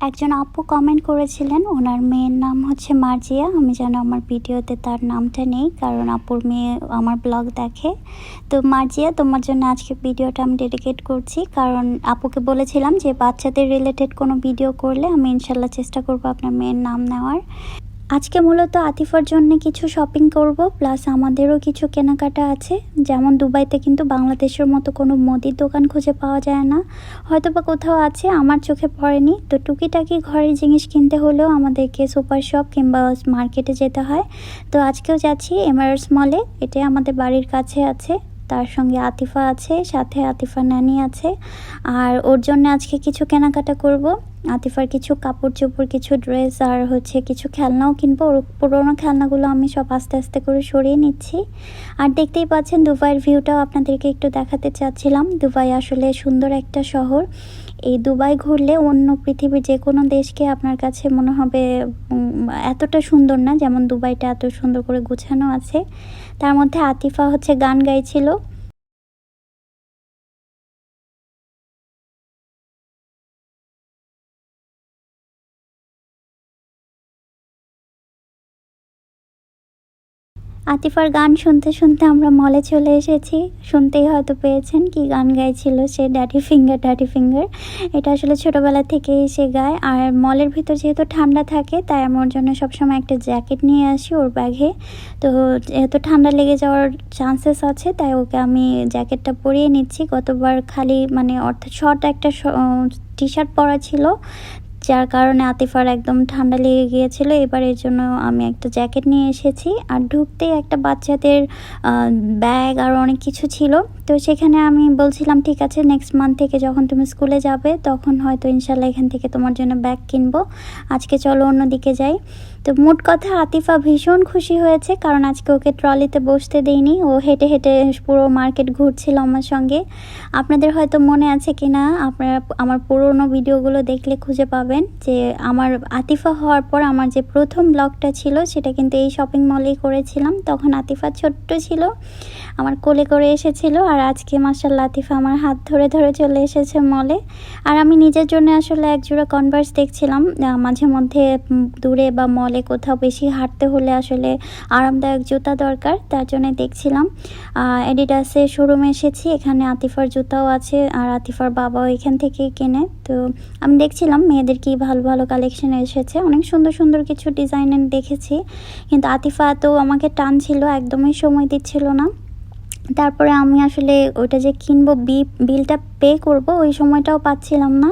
একজন আপু কমেন্ট করেছিলেন, ওনার মেয়ের নাম হচ্ছে মার্জিয়া। আমি যেন আমার ভিডিওতে তার নামটা নেই, কারণ আপুর মেয়ে আমার ব্লগ দেখে। তো মার্জিয়া, তোমার জন্য আজকে ভিডিওটা আমি ডেডিকেট করছি, কারণ আপুকে বলেছিলাম যে বাচ্চাদের রিলেটেড কোনো ভিডিও করলে আমি ইনশাল্লাহ চেষ্টা করবো আপনার মেয়ের নাম নেওয়ার। আজকে মূলত আতিফার জন্য কিছু শপিং করব, প্লাস আমাদেরও কিছু কেনাকাটা আছে। যেমন দুবাইতে কিন্তু বাংলাদেশের মতো কোনো মুদির দোকান খুঁজে পাওয়া যায় না, হয়তো বা কোথাও আছে, আমার চোখে পড়েনি। তো টুকিটাকি ঘরের জিনিস কিনতে হলেও আমাদেরকে সুপার শপ কিংবা মার্কেটে যেতে হয়। তো আজকেও যাচ্ছি এমআরএস মলে, এটাই আমাদের বাড়ির কাছে আছে। তার সঙ্গে আতিফা আছে, সাথে আতিফা নানি আছে। আর ওর জন্য আজকে কিছু কেনাকাটা করব। আতিফার কিছু কাপড় চোপড়, কিছু ড্রেস, আর কিছু খেলনাও কিনবো। ওর পুরোনো খেলনাগুলো আমি সব আস্তে আস্তে করে সরিয়ে নিচ্ছি। আর দেখতেই পাচ্ছেন দুবাইয়ের ভিউটাও আপনাদেরকে একটু দেখাতে চাচ্ছিলাম। দুবাই আসলে সুন্দর একটা শহর। এই দুবাই ঘুরলে অন্য পৃথিবীর যে কোনো দেশকে আপনার কাছে মনে হবে এতটা সুন্দর না, যেমন দুবাইটা এত সুন্দর করে গুছানো আছে। তার মধ্যে আতিফা গান গাইছিল। আতিফার গান শুনতে শুনতে আমরা মলে চলে এসেছি। শুনতেই হয়তো পেয়েছেন কি গান গাইছিল সে, ড্যাডি ফিঙ্গার ড্যাডি ফিঙ্গার। এটা আসলে ছোটোবেলা থেকেই সে গায়। আর মলের ভিতর যেহেতু ঠান্ডা থাকে, তাই আমি ওর জন্য সবসময় একটা জ্যাকেট নিয়ে আসি ওর ব্যাগে। তো যেহেতু ঠান্ডা লেগে যাওয়ার চান্সেস আছে, তাই ওকে আমি জ্যাকেটটা পরিয়ে নিচ্ছি। গতবার খালি অর্থাৎ শর্ট একটা টি শার্ট পরা ছিল, যার কারণে আতিফার একদম ঠান্ডা লেগে গিয়েছিল। এবারের জন্য আমি একটা জ্যাকেট নিয়ে এসেছি। আর ঢুকতেই একটা বাচ্চাদের ব্যাগ আর অনেক কিছু ছিল। তো সেখানে আমি বলছিলাম ঠিক আছে, নেক্সট মান্থ থেকে যখন তুমি স্কুলে যাবে তখন হয়তো ইনশাল্লাহ এখান থেকে তোমার জন্য ব্যাগ কিনবো। আজকে চলো অন্যদিকে যাই। তো মোট কথা আতিফা ভীষণ খুশি হয়েছে, কারণ আজকে ওকে ট্রলিতে বসতে দেইনি। ও হেঁটে হেঁটে পুরো মার্কেট ঘুরছিল আমার সঙ্গে। আপনাদের হয়তো মনে আছে কি না, আপনারা আমার পুরোনো ভিডিওগুলো দেখলে খুঁজে পাবেন যে আমার আতিফা হওয়ার পর আমার যে প্রথম ব্লগটা ছিল সেটা কিন্তু এই শপিং মলেই করেছিলাম। তখন আতিফা ছোট্ট ছিল, আমার কোলে করে এসেছিল। আর আজকে মাশাআল্লাহ আতিফা আমার হাত ধরে ধরে চলে এসেছে মলে। আর আমি নিজের জন্য আসলে একজোড়া কনভার্স দেখছিলাম। মাঝে মধ্যে দূরে বা মলে কোথাও বেশি হাঁটতে হলে আসলে আরামদায়ক জুতা দরকার, তার জন্য দেখছিলাম। অ্যাডিডাসের শোরুমে এসেছি, এখানে আতিফার জুতাও আছে, আর আতিফার বাবাও এখান থেকেই কেনে। তো আমি দেখছিলাম মেয়েদের কি ভালো ভালো কালেকশন এসেছে, অনেক সুন্দর সুন্দর কিছু ডিজাইনের দেখেছি। কিন্তু আতিফা তো আমাকে টানছিল, একদমই সময় দিচ্ছিল না। তারপরে আমি আসলে ওইটা যে কিনবো, বিলটা পে করব, ওই সময়টাও পাচ্ছিলাম না।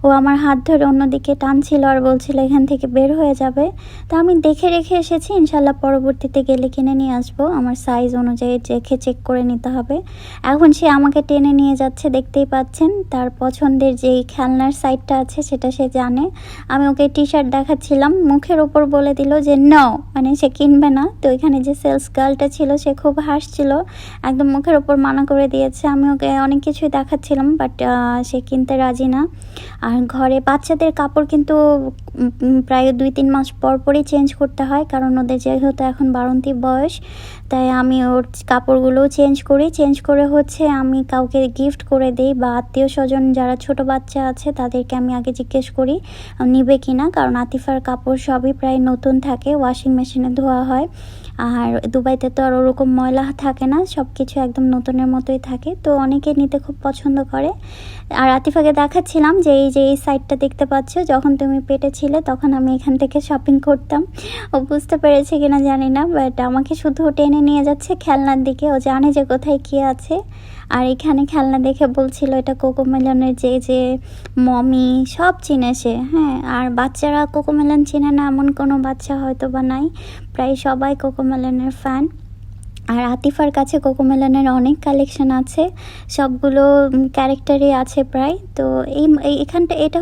ও আমার হাত ধরে অন্যদিকে টানছিল আর বলছিল এখান থেকে বের হয়ে যাবে। তা আমি দেখে রেখে এসেছি, ইনশাল্লাহ পরবর্তীতে গেলে কিনে নিয়ে আসবো। আমার সাইজ অনুযায়ী দেখে চেক করে নিতে হবে। এখন সে আমাকে টেনে নিয়ে যাচ্ছে, দেখতেই পাচ্ছেন। তার পছন্দের যেই খেলনার সাইডটা আছে সেটা সে জানে। আমি ওকে টি শার্ট দেখাচ্ছিলাম, মুখের ওপর বলে দিল যে নাও, সে কিনবে না। তো এখানে যে সেলস গার্লটা ছিল সে খুব হাসছিল, একদম মুখের ওপর মানা করে দিয়েছে। আমি ওকে অনেক কিছুই দেখাচ্ছিলাম, বাট সে কিনতে রাজি না। আর ঘরে বাচ্চাদের কাপড় কিন্তু প্রায় 2-3 মাস পর পরই চেঞ্জ করতে হয়, কারণ ওদের যেহেতু এখন বাড়ন্তি বয়স, তাই আমি ওর কাপড়গুলোও চেঞ্জ করে আমি কাউকে গিফট করে দিই, বা আত্মীয় স্বজন যারা ছোট বাচ্চা আছে তাদেরকে আমি আগে জিজ্ঞেস করি নিবে কিনা, কারণ আতিফার কাপড় সবই প্রায় নতুন থাকে, ওয়াশিং মেশিনে ধোয়া হয়। আর দুবাইতে তো আর ওরকম ময়লা থাকে না, সব কিছু একদম নতুনের মতোই থাকে। তো অনেকে নিতে খুব পছন্দ করে। আর আতিফাকে দেখাচ্ছিলাম যে এই সাইডটা দেখতে পাচ্ছ, যখন তুমি পেটে ছিলে তখন আমি এখান থেকে শপিং করতাম। ও বুঝতে পেরেছে কিনা জানি না, বাট আমাকে শুধু টেনে নিয়ে যাচ্ছে খেলনার দিকে। ও জানে যে কোথায় কী আছে। আর এখানে খেলনা দেখে বলছিল এটা কোকোমেলনের যে মমি, সব চিনে সে। হ্যাঁ, আর বাচ্চারা কোকোমেলন চিনে না এমন কোনো বাচ্চা হয়তো বা নাই, প্রায় সবাই কোকোমেলনের ফ্যান। আর আতিফার কাছে কোকোমেলনের অনেক কালেকশন আছে, সবগুলো ক্যারেক্টারই আছে প্রায়। তো এখানটা এটা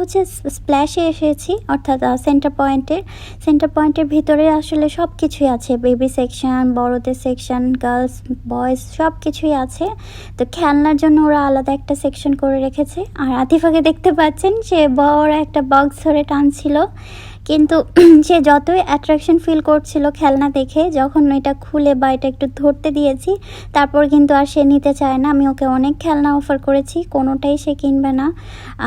স্প্ল্যাশে এসেছি, অর্থাৎ সেন্টার পয়েন্টের ভিতরে আসলে সব কিছুই আছে, বেবি সেকশন, বড়দের সেকশন, গার্লস বয়েজ সব কিছুই আছে। তো খেলনার জন্য ওরা আলাদা একটা সেকশন করে রেখেছে। আর আতিফাকে দেখতে পাচ্ছেন, সে বড় একটা বক্স ধরে টানছিল, কিন্তু সে যতই অ্যাট্রাকশন ফিল করছিল খেলনা দেখে, যখন এটা খুলে বা এটা একটু ধরতে দিয়েছি, তারপর কিন্তু আর সে নিতে চায় না। আমি ওকে অনেক খেলনা অফার করেছি, কোনোটাই সে কিনবে না।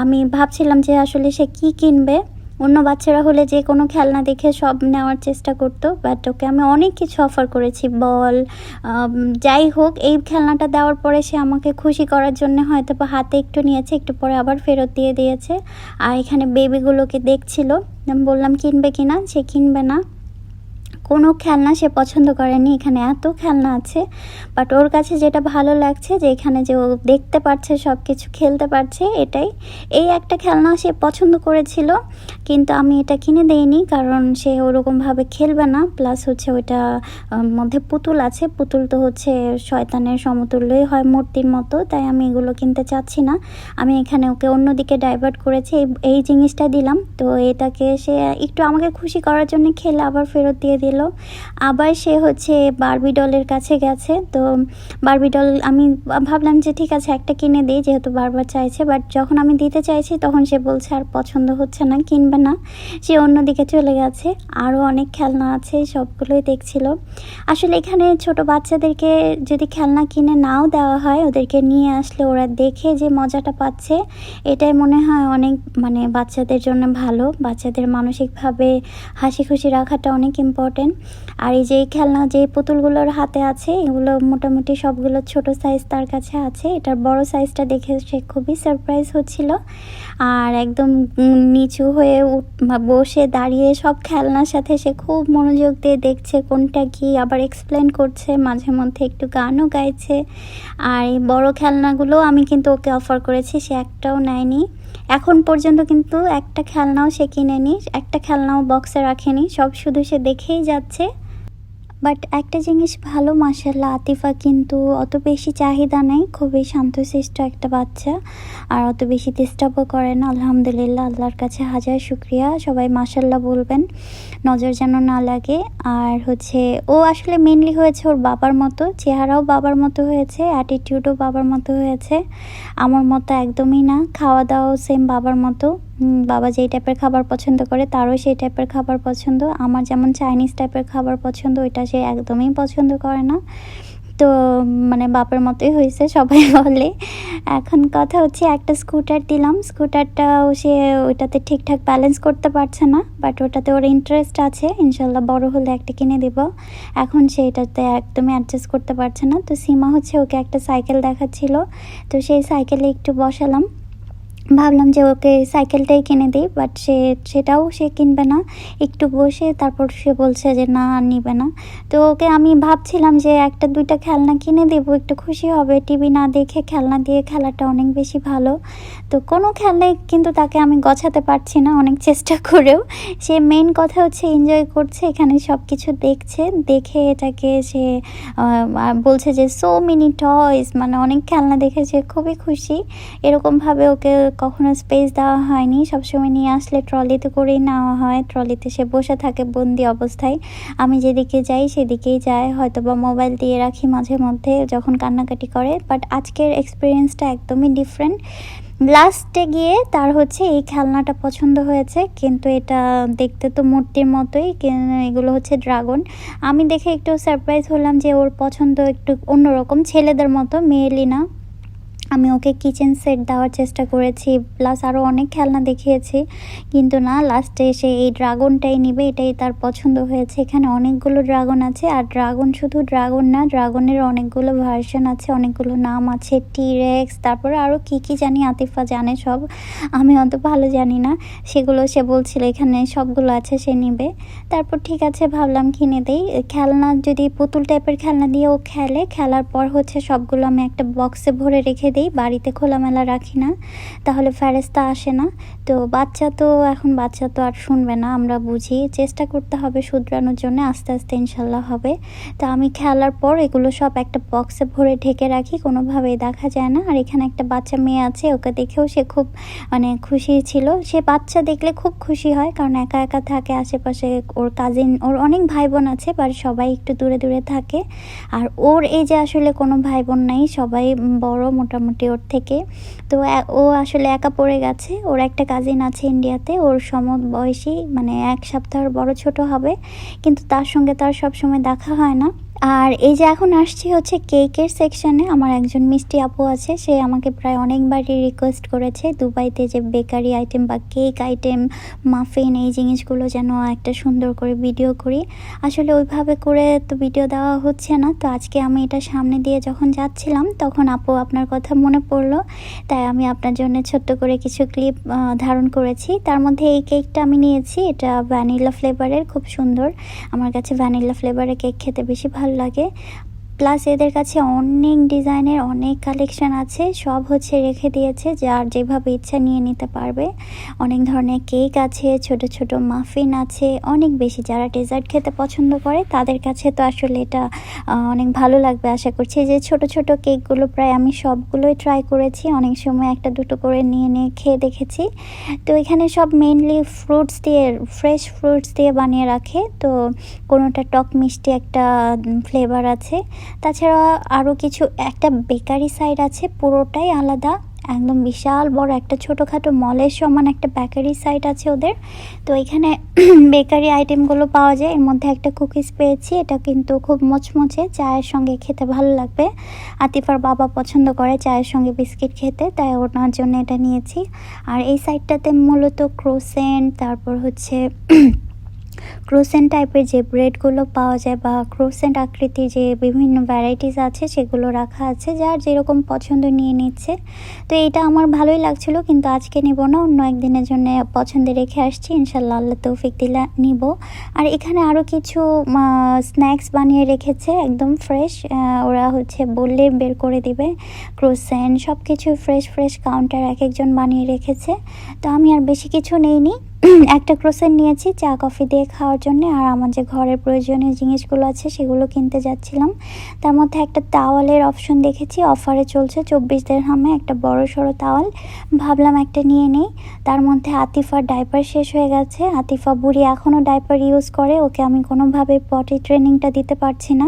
আমি ভাবছিলাম যে আসলে সে কি কিনবে। ও অন্য বাচ্চারা হলে যে কোনো খেলনা দেখে সব নেওয়ার চেষ্টা করতো, বাট ওকে আমি অনেক কিছু অফার করেছি, বল যাই হোক। এই খেলনাটা দেওয়ার পরে সে আমাকে খুশি করার জন্য হয়তো বা হাতে একটু নিয়েছে, একটু পরে আবার ফেরত দিয়ে দিয়েছে। আর এখানে বেবিগুলোকে দেখছিল, আমি বললাম কিনবে কিনা, সে কিনবে না। কোনো খেলনা সে পছন্দ করেনি। এখানে এত খেলনা আছে, বাট ওর কাছে যেটা ভালো লাগছে যে এখানে যে ও দেখতে পারছে, সব কিছু খেলতে পারছে, এটাই। এই একটা খেলনা সে পছন্দ করেছিল, কিন্তু আমি এটা কিনে দেইনি, কারণ সে ওরকমভাবে খেলবে না। প্লাস হচ্ছে ওইটা মধ্যে পুতুল আছে, পুতুল তো হচ্ছে শয়তানের সমতুল্যই হয়, মূর্তির মতো, তাই আমি এগুলো কিনতে চাচ্ছি না। আমি এখানে ওকে অন্যদিকে ডাইভার্ট করেছি, এই জিনিসটা দিলাম। তো এটাকে সে একটু আমাকে খুশি করার জন্য খেলে আবার ফেরত দিয়ে দিল। আবার সে হচ্ছে বারবি ডলের কাছে গেছে। তো বারবি ডল আমি ভাবলাম যে ঠিক আছে একটা কিনে দিই, যেহেতু বারবার চাইছে। বাট যখন আমি দিতে চাইছি তখন সে বলছে আর পছন্দ হচ্ছে না, কিনবে না, সে অন্যদিকে চলে গেছে। আরও অনেক খেলনা আছে, সবগুলোই দেখছিল। আসলে এখানে ছোট বাচ্চাদেরকে যদি খেলনা কিনে নাও দেওয়া হয়, ওদেরকে নিয়ে আসলে ওরা দেখে যে মজাটা পাচ্ছে, এটাই মনে হয় অনেক মানে বাচ্চাদের জন্য ভালো। বাচ্চাদের মানসিকভাবে হাসি খুশি রাখাটা অনেক ইম্পর্টেন্ট। আর এই যে খেলনা যে পুতুলগুলোর হাতে আছে, এগুলো মোটামুটি সবগুলো ছোট সাইজ তার কাছে আছে। এটার বড় সাইজটা দেখে সে খুবই সারপ্রাইজ হচ্ছিল, আর একদম নিচু হয়ে বসে দাঁড়িয়ে সব খেলনার সাথে সে খুব মনোযোগ দিয়ে দেখছে কোনটা কি, আবার এক্সপ্লেন করছে, মাঝে মধ্যে একটু গানও গাইছে। আর এই বড় খেলনাগুলো আমি কিন্তু ওকে অফার করেছি, সে একটাও নেয়নি। এখন পর্যন্ত কিন্তু একটা খেলনাও সে কিনেনি, একটা খেলনাও বক্সে রাখেনি, সব শুধু সে দেখেই যাচ্ছে। বাট একটা জিনিস ভালো, মাশাআল্লাহ, আতিফা কিন্তু অত বেশি চাহিদা নেই, খুবই শান্তশিষ্ট একটা বাচ্চা, আর অত বেশি ডিস্টার্বও করে না। আলহামদুলিল্লাহ, আল্লাহর কাছে হাজার শুক্রিয়া, সবাই মাশাআল্লাহ বলবেন, নজর যেন না লাগে। আর হচ্ছে ও আসলে মেনলি হয়েছে ওর বাবার মতো, চেহারাও বাবার মতো হয়েছে, অ্যাটিটিউডও বাবার মতো হয়েছে, আমার মতো একদমই না। খাওয়া দাওয়াও সেম বাবার মতো, বাবা যেই টাইপের খাবার পছন্দ করে তারও সেই টাইপের খাবার পছন্দ। আমার যেমন চাইনিজ টাইপের খাবার পছন্দ, ওইটা সে একদমই পছন্দ করে না। তো মানে বাপের মতোই হয়েছে সবাই বলে। এখন কথা হচ্ছে একটা স্কুটার দিলাম, স্কুটারটাও সে ওইটাতে ঠিকঠাক ব্যালেন্স করতে পারছে না, বাট ওটাতে ওর ইন্টারেস্ট আছে, ইনশাল্লাহ বড় হলে একটা কিনে দেব। এখন সে এটাতে একদমই অ্যাডজাস্ট করতে পারছে না। তো সীমা হচ্ছে ওকে একটা সাইকেল দেখাচ্ছিল, তো সেই সাইকেলে একটু বসালাম, ভাবলাম যে ওকে সাইকেলটাই কিনে দিই, বাট সেটাও সে কিনবে না। একটু বসে তারপর সে বলছে যে না, আর নিবে না। তো ওকে আমি ভাবছিলাম যে একটা দুইটা খেলনা কিনে দেবো, একটু খুশি হবে, টিভি না দেখে খেলনা দিয়ে খেলাটা অনেক বেশি ভালো। তো কোনো খেলনায় কিন্তু তাকে আমি গছাতে পারছি না, অনেক চেষ্টা করেও। সে মেন কথা হচ্ছে এনজয় করছে, এখানে সব কিছু দেখছে, দেখে এটাকে সে বলছে যে সো মেনি টয়স, মানে অনেক খেলনা দেখে সে খুবই খুশি। এরকমভাবে ওকে কখনো স্পেস দেওয়া হয়নি, সবসময় নিয়ে আসলে ট্রলিতে করেই নেওয়া হয়, ট্রলিতে সে বসে থাকে বন্দি অবস্থায়, আমি যেদিকে যাই সেদিকেই যায়, হয়তো বা মোবাইল দিয়ে রাখি মাঝে মধ্যে যখন কান্নাকাটি করে। বাট আজকের এক্সপিরিয়েন্সটা একদমই ডিফারেন্ট। লাস্টে গিয়ে তার হচ্ছে এই খেলনাটা পছন্দ হয়েছে, কিন্তু এটা দেখতে তো মূর্তির মতোই, এগুলো হচ্ছে ড্রাগন। আমি দেখে একটু সারপ্রাইজ হলাম যে ওর পছন্দ একটু অন্যরকম, ছেলেদের মতো, মেয়েলি না। আমি ওকে কিচেন সেট দেওয়ার চেষ্টা করেছি, প্লাস আরও অনেক খেলনা দেখিয়েছি, কিন্তু না, লাস্টে এসে এই ড্রাগনটাই নিবে, এটাই তার পছন্দ হয়েছে। এখানে অনেকগুলো ড্রাগন আছে, আর ড্রাগন শুধু ড্রাগন না, ড্রাগনের অনেকগুলো ভার্সন আছে, অনেকগুলো নাম আছে, টিরেক্স, তারপরে আরও কী কী জানি, আতিফা জানে সব, আমি অত ভালো জানি না। সেগুলো সে বলছিল এখানে সবগুলো আছে, সে নিবে। তারপর ঠিক আছে ভাবলাম কিনে দেই। খেলনা যদি পুতুল টাইপের খেলনা দিয়ে ও খেলে, খেলার পর হচ্ছে সবগুলো আমি একটা বক্সে ভরে রেখে দিই, বাড়িতে খোলামেলা রাখি না, তাহলে ফেরেস্তা আসে না। তো বাচ্চা তো এখন, বাচ্চা তো আর শুনবে না, আমরা বুঝি, চেষ্টা করতে হবে শুধরানোর জন্য, আস্তে আস্তে ইনশাল্লাহ হবে। তো আমি খেলার পর এগুলো সব একটা বক্সে ভরে ঢেকে রাখি, কোনোভাবেই দেখা যায় না। আর এখানে একটা বাচ্চা মেয়ে আছে, ওকে দেখেও সে খুব মানে খুশি ছিল। সে বাচ্চা দেখলে খুব খুশি হয়, কারণ একা একা থাকে, আশেপাশে ওর কাজিন, ওর অনেক ভাই বোন আছে, বাট সবাই একটু দূরে দূরে থাকে। আর ওর এই যে আসলে কোনো ভাই বোন নাই, সবাই বড় মোটামুটি ওর থেকে। তো ও আসলে একা পড়ে গেছে। ওর একটা কাজিন আছে ইন্ডিয়াতে, ওর সমবয়সী, মানে 1 সপ্তাহের বড় ছোট হবে, কিন্তু তার সঙ্গে তার সব সময় দেখা হয় না। আর এই যে এখন আসছি হচ্ছে কেকের সেকশনে। আমার একজন মিষ্টি আপু আছে, সে আমাকে প্রায় অনেকবারই রিকোয়েস্ট করেছে দুবাইতে যে বেকারি আইটেম বা কেক আইটেম, মাফিন, এই জিনিসগুলো যেন একটা সুন্দর করে ভিডিও করি। আসলে ওইভাবে করে তো ভিডিও দেওয়া হচ্ছে না। তো আজকে আমি এটা সামনে দিয়ে যখন যাচ্ছিলাম তখন আপু আপনার কথা মনে পড়লো, তাই আমি আপনার জন্য ছোট্ট করে কিছু ক্লিপ ধারণ করেছি। তার মধ্যে এই কেকটা আমি নিয়েছি, এটা ভ্যানিলা ফ্লেভারের, খুব সুন্দর। আমার কাছে ভ্যানিলা ফ্লেভারের কেক খেতে বেশি ভালো লাগে। প্লাস এদের কাছে অনেক ডিজাইনের অনেক কালেকশন আছে, সব হচ্ছে রেখে দিয়েছে, যার যেভাবে ইচ্ছা নিয়ে নিতে পারবে। অনেক ধরনের কেক আছে, ছোট ছোট মাফিন আছে, অনেক বেশি। যারা ডেজার্ট খেতে পছন্দ করে তাদের কাছে তো আসলে এটা অনেক ভালো লাগবে আশা করছি। যে ছোট ছোট কেকগুলো প্রায় আমি সবগুলোই ট্রাই করেছি, অনেক সময় একটা দুটো করে নিয়ে নিয়ে খেয়ে দেখেছি। তো এখানে সব মেইনলি ফ্রুটস দিয়ে, ফ্রেশ ফ্রুটস দিয়ে বানিয়ে রাখে। তো কোনোটা টক মিষ্টি একটা ফ্লেভার আছে। তাছাড়া আরও কিছু, একটা বেকারি সাইড আছে পুরোটাই আলাদা, একদম বিশাল বড় একটা ছোটোখাটো মলের সমান একটা বেকারি সাইট আছে ওদের। তো এখানে বেকারি আইটেমগুলো পাওয়া যায়। এর মধ্যে একটা কুকিজ পেয়েছি, এটা কিন্তু খুব মুচমুচে, চায়ের সঙ্গে খেতে ভালো লাগবে। আতিফার বাবা পছন্দ করে চায়ের সঙ্গে বিস্কিট খেতে, তাই ওনার জন্য এটা নিয়েছি। আর এই সাইডটাতে মূলত ক্রোসেন্ট, তারপর হচ্ছে ক্রোসেন্ট টাইপের যে ব্রেডগুলো পাওয়া যায় বা ক্রোসেন্ট আকৃতির যে বিভিন্ন ভ্যারাইটিস আছে সেগুলো রাখা আছে, যার যেরকম পছন্দ নিয়ে নিচ্ছে। তো এইটা আমার ভালোই লাগছিল, কিন্তু আজকে নিব না, অন্য একদিনের জন্য পছন্দে রেখে আসছি, ইনশাল্লাহ আল্লাহ তৌফিক দিলে নিব। আর এখানে আরও কিছু স্ন্যাক্স বানিয়ে রেখেছে, একদম ফ্রেশ, ওরা হচ্ছে বললে বের করে দিবে। ক্রোসেন্ট সব কিছু ফ্রেশ ফ্রেশ কাউন্টার এক একজন বানিয়ে রেখেছে। তো আমি আর বেশি কিছু নেইনি, একটা ক্রোসেন্ট নিয়েছি চা কফি দিয়ে খাওয়ার জন্য। আর আমার যে ঘরের প্রয়োজনীয় জিনিসগুলো আছে সেগুলো কিনতে যাচ্ছিলাম। তার মধ্যে একটা তাওয়ালের অপশন দেখেছি, অফারে চলছে 24 দিরহামে একটা বড় সড়ো তাওয়াল, ভাবলাম একটা নিয়ে নেই। তার মধ্যে আতিফার ডাইপার শেষ হয়ে গেছে, আতিফা বুড়ি এখনও ডাইপার ইউজ করে, ওকে আমি কোনোভাবে পটি ট্রেনিংটা দিতে পারছি না।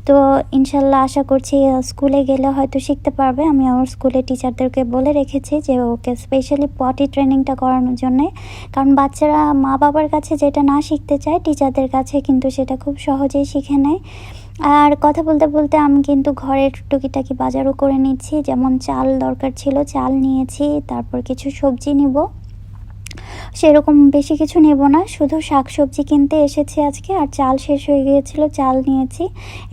তো ইনশাল্লাহ আশা করছি স্কুলে গেলে হয়তো শিখতে পারবে। আমি আমার স্কুলে টিচারদেরকে বলে রেখেছি যে ওকে স্পেশালি পটি ট্রেনিংটা করানোর জন্যে, কারণ বাচ্চারা মা বাবার কাছে যেটা না শিখতে চায় টিচারদের কাছে কিন্তু সেটা খুব সহজেই শিখে নেয়। আর কথা বলতে বলতে আমি কিন্তু ঘরের টুকিটাকি বাজারও করে নিচ্ছি, যেমন চাল দরকার ছিল, চাল নিয়েছি, তারপর কিছু সবজি নিব। সেরকম বেশি কিছু নেব না, শুধু শাক সবজি কিনতে এসেছি আজকে। আর চাল শেষ হয়ে গিয়েছিল, চাল নিয়েছি।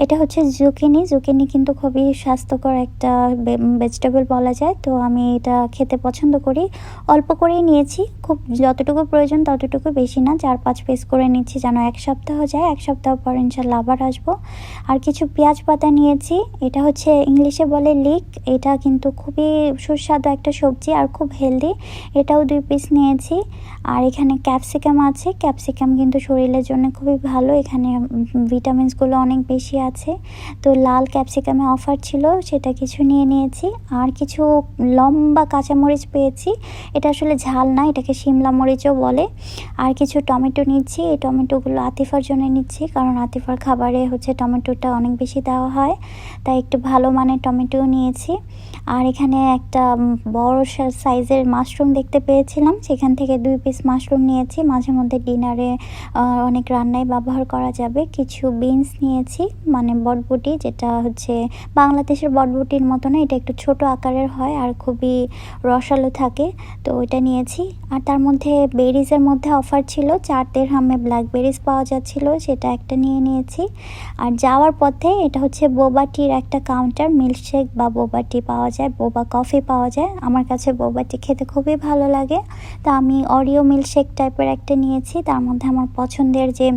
এটা হচ্ছে জুকিনি, জুকিনি কিন্তু খুবই স্বাস্থ্যকর একটা ভেজিটেবল বলা যায়। তো আমি এটা খেতে পছন্দ করি, অল্প করেই নিয়েছি, খুব যতটুকু প্রয়োজন ততটুকু, বেশি না। 4-5 পিস করে নিচ্ছি যেন এক সপ্তাহ যায়, এক সপ্তাহ পর ইনশাল্লাহ আবার আসবো। আর কিছু পেঁয়াজ পাতা নিয়েছি, এটা হচ্ছে ইংলিশে বলে লিক, এটা কিন্তু খুবই সুস্বাদু একটা সবজি আর খুব হেলদি, এটাও 2 পিস নিয়েছি। আর এখানে ক্যাপসিকাম আছে, ক্যাপসিকাম কিন্তু শরীরের জন্য খুবই ভালো, এখানে ভিটামিনসগুলো অনেক বেশি আছে। তো লাল ক্যাপসিকামে অফার ছিল, সেটা কিছু নিয়ে নিয়েছি। আর কিছু লম্বা কাঁচামরিচ পেয়েছি, এটা আসলে ঝাল না, এটাকে শিমলা মরিচও বলে। আর কিছু টমেটো নিচ্ছি, এই টমেটোগুলো আতিফার জন্য নিচ্ছি, কারণ আতিফার খাবারে হচ্ছে টমেটোটা অনেক বেশি দেওয়া হয়, তাই একটু ভালো মানের টমেটোও নিয়েছি। আর এখানে একটা বড় সাইজের মাশরুম দেখতে পেয়েছিলাম, সেখান থেকে 2 পিস মাশরুম নিয়েছি, মাঝে মধ্যে ডিনারে অনেক রান্নায় ব্যবহার করা যাবে। কিছু বিনস নিয়েছি, মানে বটবটি, যেটা হচ্ছে বাংলাদেশের বটবটির মতো না, এটা একটু ছোট আকারের হয় আর খুবই রসালো থাকে, তো ওইটা নিয়েছি। আর তার মধ্যে বেরিজের মধ্যে অফার ছিল, 4 দিরহামে ব্ল্যাকবেরিজ পাওয়া যাচ্ছিল, সেটা একটা নিয়ে নিয়েছি। আর যাওয়ার পথে এটা হচ্ছে বোবা টির একটা কাউন্টার, মিল্কশেক বা বোবা টি পাওয়া যায়, বোবা কফি পাওয়া যায়। আমার কাছে বোবা টি খেতে খুবই ভালো লাগে, তা আমি অরিও মিল্কশেক টাইপের একটা নিয়েছি, তার মধ্যে আমার পছন্দের যে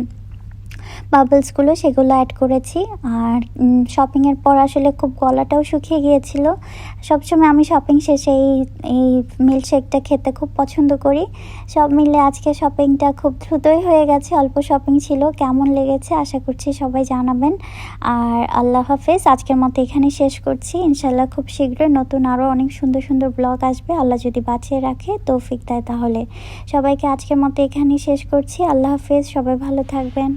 বাবলসগুলো সেগুলো অ্যাড করেছি। আর শপিংয়ের পর আসলে খুব গলাটাও শুকিয়ে গিয়েছিল, সবসময় আমি শপিং শেষে এই মিল্কশেকটা খেতে খুব পছন্দ করি। সব মিলে আজকে শপিংটা খুব দ্রুতই হয়ে গেছে, অল্প শপিং ছিল। কেমন লেগেছে আশা করছি সবাই জানাবেন। আর আল্লাহ হাফেজ, আজকের মতো এখানে শেষ করছি। ইনশাল্লাহ খুব শীঘ্রই নতুন আরও অনেক সুন্দর সুন্দর ব্লগ আসবে, আল্লাহ যদি বাঁচিয়ে রাখে, তৌফিক দেয় তাহলে। সবাইকে আজকের মতো এখানেই শেষ করছি, আল্লাহ হাফেজ, সবাই ভালো থাকবেন।